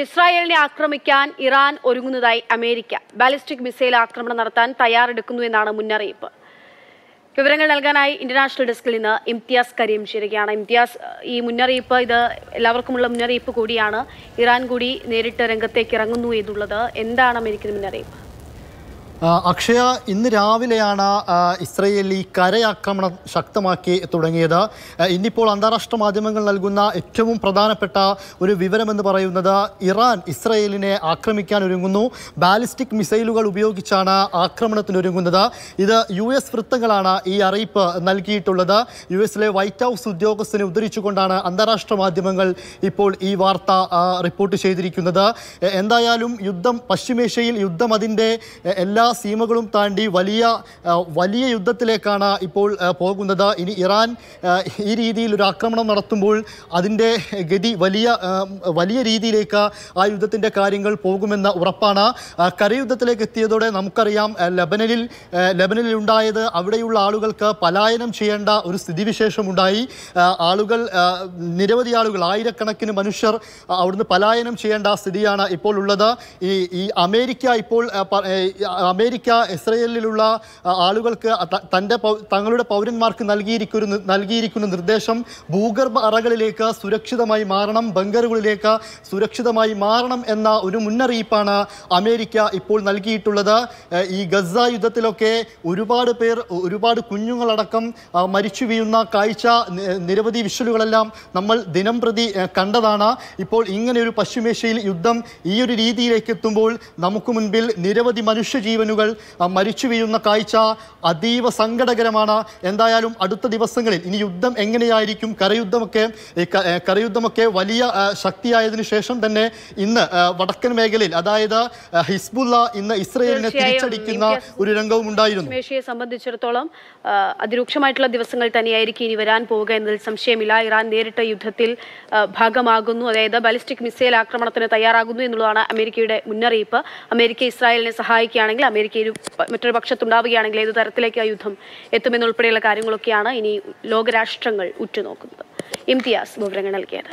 ഇസ്രായേലിനെ ആക്രമിക്കാൻ Iran ഒരുങ്ങുന്നതായി America. Ballistic missile ആക്രമണം നടത്താൻ തയ്യാറെടുക്കുന്നു എന്നാണ് മുന്നറിയിപ്പ്. വിവരങ്ങൾ നൽകാനായി ഇന്റർനാഷണൽ ഡെസ്കിൽ നിന്ന് ഇംതിയാസ് കരീം ചേരുകയാണ്. ഇംതിയാസ്, ഈ മുന്നറിയിപ്പ് ഇത് എല്ലാവർക്കുമുള്ള മുന്നറിയിപ്പ് കൂടിയാണ്. ഇറാൻ കൂടി നേരിട്ട് രംഗത്തേക്ക് ഇറങ്ങുന്നു എന്നുള്ളത്. എന്താണ് അമേരിക്കൻ മുന്നറിയിപ്പ്? അക്ഷയ, ഇന്ന് രാവിലെയാണ് ഇസ്രയേൽ ഈ കരയാക്രമണം ശക്തമാക്കി തുടങ്ങിയത്. ഇന്നിപ്പോൾ അന്താരാഷ്ട്ര മാധ്യമങ്ങൾ നൽകുന്ന ഏറ്റവും പ്രധാനപ്പെട്ട ഒരു വിവരമെന്ന് പറയുന്നത് ഇറാൻ ഇസ്രയേലിനെ ആക്രമിക്കാൻ ഒരുങ്ങുന്നു. ബാലിസ്റ്റിക് മിസൈലുകൾ ഉപയോഗിച്ചാണ് ആക്രമണത്തിനൊരുങ്ങുന്നത്. ഇത് US വൃത്തങ്ങളാണ് ഈ അറിയിപ്പ് നൽകിയിട്ടുള്ളത്. US വൈറ്റ് ഹൗസ് ഉദ്യോഗസ്ഥനെ ഉദ്ധരിച്ചുകൊണ്ടാണ് അന്താരാഷ്ട്ര മാധ്യമങ്ങൾ ഇപ്പോൾ ഈ വാർത്ത റിപ്പോർട്ട് ചെയ്തിരിക്കുന്നത്. എന്തായാലും പശ്ചിമേഷ്യയിൽ യുദ്ധം അതിൻ്റെ എല്ലാ സീമകളും താണ്ടി വലിയ യുദ്ധത്തിലേക്കാണ് ഇപ്പോൾ പോകുന്നത്. ഇനി ഇറാൻ ഈ രീതിയിൽ ഒരു ആക്രമണം നടത്തുമ്പോൾ അതിൻ്റെ ഗതി വലിയ രീതിയിലേക്ക് ആ യുദ്ധത്തിൻ്റെ കാര്യങ്ങൾ പോകുമെന്ന ഉറപ്പാണ്. കരയുദ്ധത്തിലേക്ക് എത്തിയതോടെ നമുക്കറിയാം ലെബനനിൽ ഉണ്ടായത് അവിടെയുള്ള ആളുകൾക്ക് പലായനം ചെയ്യേണ്ട ഒരു സ്ഥിതിവിശേഷമുണ്ടായി. നിരവധി ആളുകൾ, ആയിരക്കണക്കിന് മനുഷ്യർ അവിടുന്ന് പലായനം ചെയ്യേണ്ട സ്ഥിതിയാണ് ഇപ്പോൾ ഉള്ളത്. ഈ അമേരിക്ക ഇസ്രയേലിലുള്ള ആളുകൾക്ക് തങ്ങളുടെ പൗരന്മാർക്ക് നൽകിയിരിക്കുന്ന നിർദ്ദേശം ഭൂഗർഭ അറകളിലേക്ക് സുരക്ഷിതമായി മാറണം, ബങ്കറുകളിലേക്ക് സുരക്ഷിതമായി മാറണം എന്ന ഒരു മുന്നറിയിപ്പാണ് അമേരിക്ക ഇപ്പോൾ നൽകിയിട്ടുള്ളത്. ഈ ഗസ യുദ്ധത്തിലൊക്കെ ഒരുപാട് കുഞ്ഞുങ്ങളടക്കം മരിച്ചു വീഴുന്ന കാഴ്ച, നിരവധി വിഷ്വലുകളെല്ലാം നമ്മൾ ദിനം പ്രതി കണ്ടതാണ്. ഇപ്പോൾ ഇങ്ങനെയൊരു പശ്ചിമേഷ്യയിൽ യുദ്ധം ഈ ഒരു രീതിയിലേക്ക് എത്തുമ്പോൾ നമുക്ക് മുൻപിൽ നിരവധി മനുഷ്യജീവനുകൾ മരിച്ചു വീഴുന്ന കാഴ്ച അതീവ സങ്കടകരമാണ്. എന്തായാലും അടുത്ത ദിവസങ്ങളിൽ ഇനി യുദ്ധം എങ്ങനെയായിരിക്കും, കരയുദ്ധമൊക്കെ വലിയ ശക്തിയായതിനു ശശേഷം തന്നെ ഇന്ന് വടക്കൻ മേഖലയിൽ, അതായത് ഹിസ്ബുള്ള ഇന്ന് ഇസ്രയേലിനെ തിരിച്ചടിക്കുന്ന ഒരു രംഗവും ഉണ്ടായിരുന്നു. പശ്ചിമേഷ്യയെ സംബന്ധിച്ചിടത്തോളം അതിരൂക്ഷമായിട്ടുള്ള ദിവസങ്ങൾ തന്നെയായിരിക്കും ഇനി വരാൻ പോവുക എന്നതിൽ സംശയമില്ല. ഇറാൻ നേരിട്ട് യുദ്ധത്തിൽ ഭാഗമാകുന്നു, അതായത് ബാലിസ്റ്റിക് മിസൈൽ ആക്രമണത്തിന് തയ്യാറാകുന്നു എന്നുള്ളതാണ് അമേരിക്കയുടെ മുന്നറിയിപ്പ്. അമേരിക്ക ഇസ്രായേലിനെ സഹായിക്കുകയാണെങ്കിൽ, അമേരിക്ക മറ്റൊരു പക്ഷത്തുണ്ടാവുകയാണെങ്കിൽ ഏതു തരത്തിലേക്ക് ആ യുദ്ധം എത്തുമെന്നുൾപ്പെടെയുള്ള കാര്യങ്ങളൊക്കെയാണ് ഇനി ലോകരാഷ്ട്രങ്ങൾ ഉറ്റുനോക്കുന്നത്. ഇംതിയാസ് വിവരങ്ങൾ നൽകിയത്.